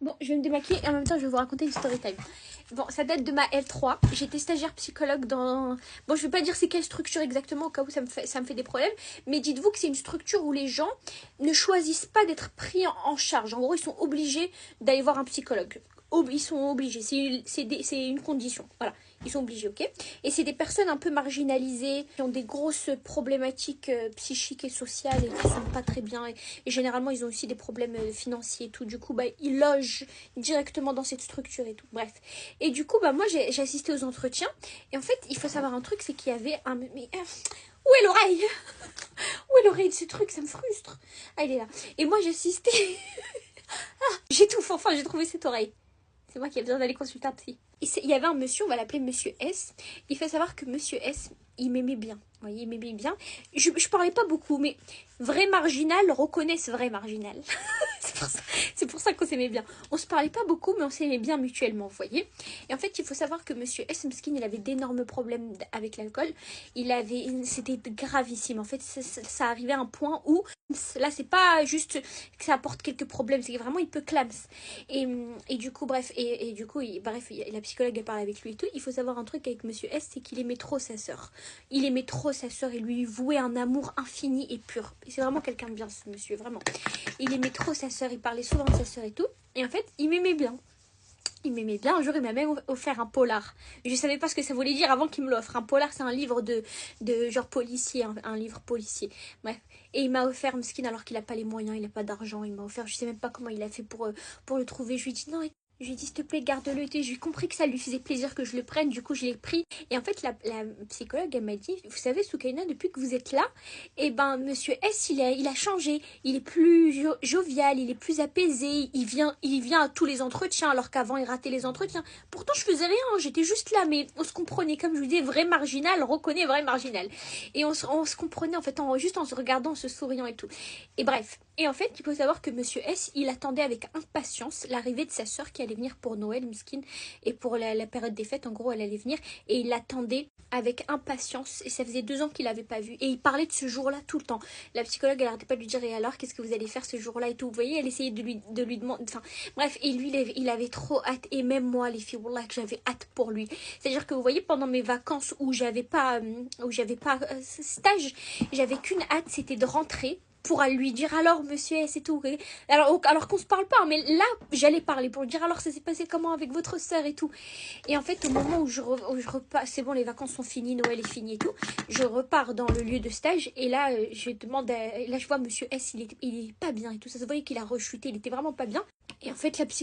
Bon, je vais me démaquiller et en même temps, je vais vous raconter une story time. Bon, ça date de ma L3. J'étais stagiaire psychologue dans... Bon, je vais pas dire c'est quelle structure exactement, au cas où ça me fait des problèmes. Mais dites-vous que c'est une structure où les gens ne choisissent pas d'être pris en charge. En gros, ils sont obligés d'aller voir un psychologue. Ils sont obligés. C'est une condition. Voilà. Ils sont obligés, ok? Et c'est des personnes un peu marginalisées, qui ont des grosses problématiques psychiques et sociales et qui sont pas très bien. Et généralement, ils ont aussi des problèmes financiers et tout. Du coup, bah, ils logent directement dans cette structure et tout. Bref. Et du coup, bah, moi, j'ai assisté aux entretiens. Et en fait, il faut savoir un truc, c'est qu'il y avait un... Mais, où est l'oreille? Où est l'oreille de ce truc? Ça me frustre. Ah, il est là. Et moi, j'assistais... Ah, j'étouffe, enfin, j'ai trouvé cette oreille. C'est moi qui ai besoin d'aller consulter un psy. Il y avait un monsieur, on va l'appeler Monsieur S. Il faut savoir que Monsieur S, il m'aimait bien. Vous voyez, il m'aimait bien. Je parlais pas beaucoup, mais vrai marginal reconnaît ce vrai marginal. C'est pour ça qu'on s'aimait bien. On se parlait pas beaucoup, mais on s'aimait bien mutuellement, vous voyez. Et en fait, il faut savoir que Monsieur S. Mskin, il avait d'énormes problèmes avec l'alcool. C'était gravissime. En fait, ça arrivait à un point où, là, c'est pas juste que ça apporte quelques problèmes, c'est que vraiment, il peut clams. Et du coup, bref, la psychologue a parlé avec lui et tout. Il faut savoir un truc avec Monsieur S, c'est qu'il aimait trop sa sœur. Il aimait trop sa sœur et lui vouait un amour infini et pur. Et c'est vraiment quelqu'un de bien, ce monsieur, vraiment. Il aimait trop sa sœur, il parlait souvent de sa sœur et tout. Et en fait, il m'aimait bien. Il m'aimait bien. Un jour, il m'a même offert un polar. Je savais pas ce que ça voulait dire avant qu'il me l'offre. Un polar, c'est un livre de genre policier, un livre policier. Bref. Et il m'a offert Mskin alors qu'il a pas les moyens, il a pas d'argent. Il m'a offert, je sais même pas comment il a fait pour le trouver. Je lui ai dit non. Je lui ai dit s'il te plaît garde-le. J'ai compris que ça lui faisait plaisir que je le prenne. Du coup je l'ai pris. Et en fait la psychologue elle m'a dit vous savez Soukaina depuis que vous êtes là eh ben Monsieur S il a changé. Il est plus jovial, il est plus apaisé. Il vient à tous les entretiens alors qu'avant il ratait les entretiens. Pourtant je faisais rien, j'étais juste là mais on se comprenait comme je vous disais vrai marginal reconnaît vrai marginal. Et on se comprenait en fait juste en se regardant, en se souriant et tout. Et bref. Et en fait, il faut savoir que Monsieur S, il attendait avec impatience l'arrivée de sa sœur qui allait venir pour Noël, Mskin, et pour la période des fêtes, en gros, elle allait venir. Et il l'attendait avec impatience. Et ça faisait 2 ans qu'il l'avait pas vu. Et il parlait de ce jour-là tout le temps. La psychologue, elle arrêtait pas de lui dire, et alors, qu'est-ce que vous allez faire ce jour-là et tout. Vous voyez, elle essayait de lui demander... Enfin, bref, et lui, il avait trop hâte. Et même moi, les filles, wallah, que j'avais hâte pour lui. C'est-à-dire que, vous voyez, pendant mes vacances où j'avais pas stage, j'avais qu'une hâte, c'était de rentrer pour lui dire alors monsieur S et tout alors qu'on se parle pas mais là j'allais parler pour lui dire alors ça s'est passé comment avec votre sœur et tout et en fait au moment où je repars c'est bon les vacances sont finies Noël est fini et tout je repars dans le lieu de stage et là je demande là je vois monsieur S il est pas bien et tout ça se voyait qu'il a rechuté il était vraiment pas bien et en fait la psy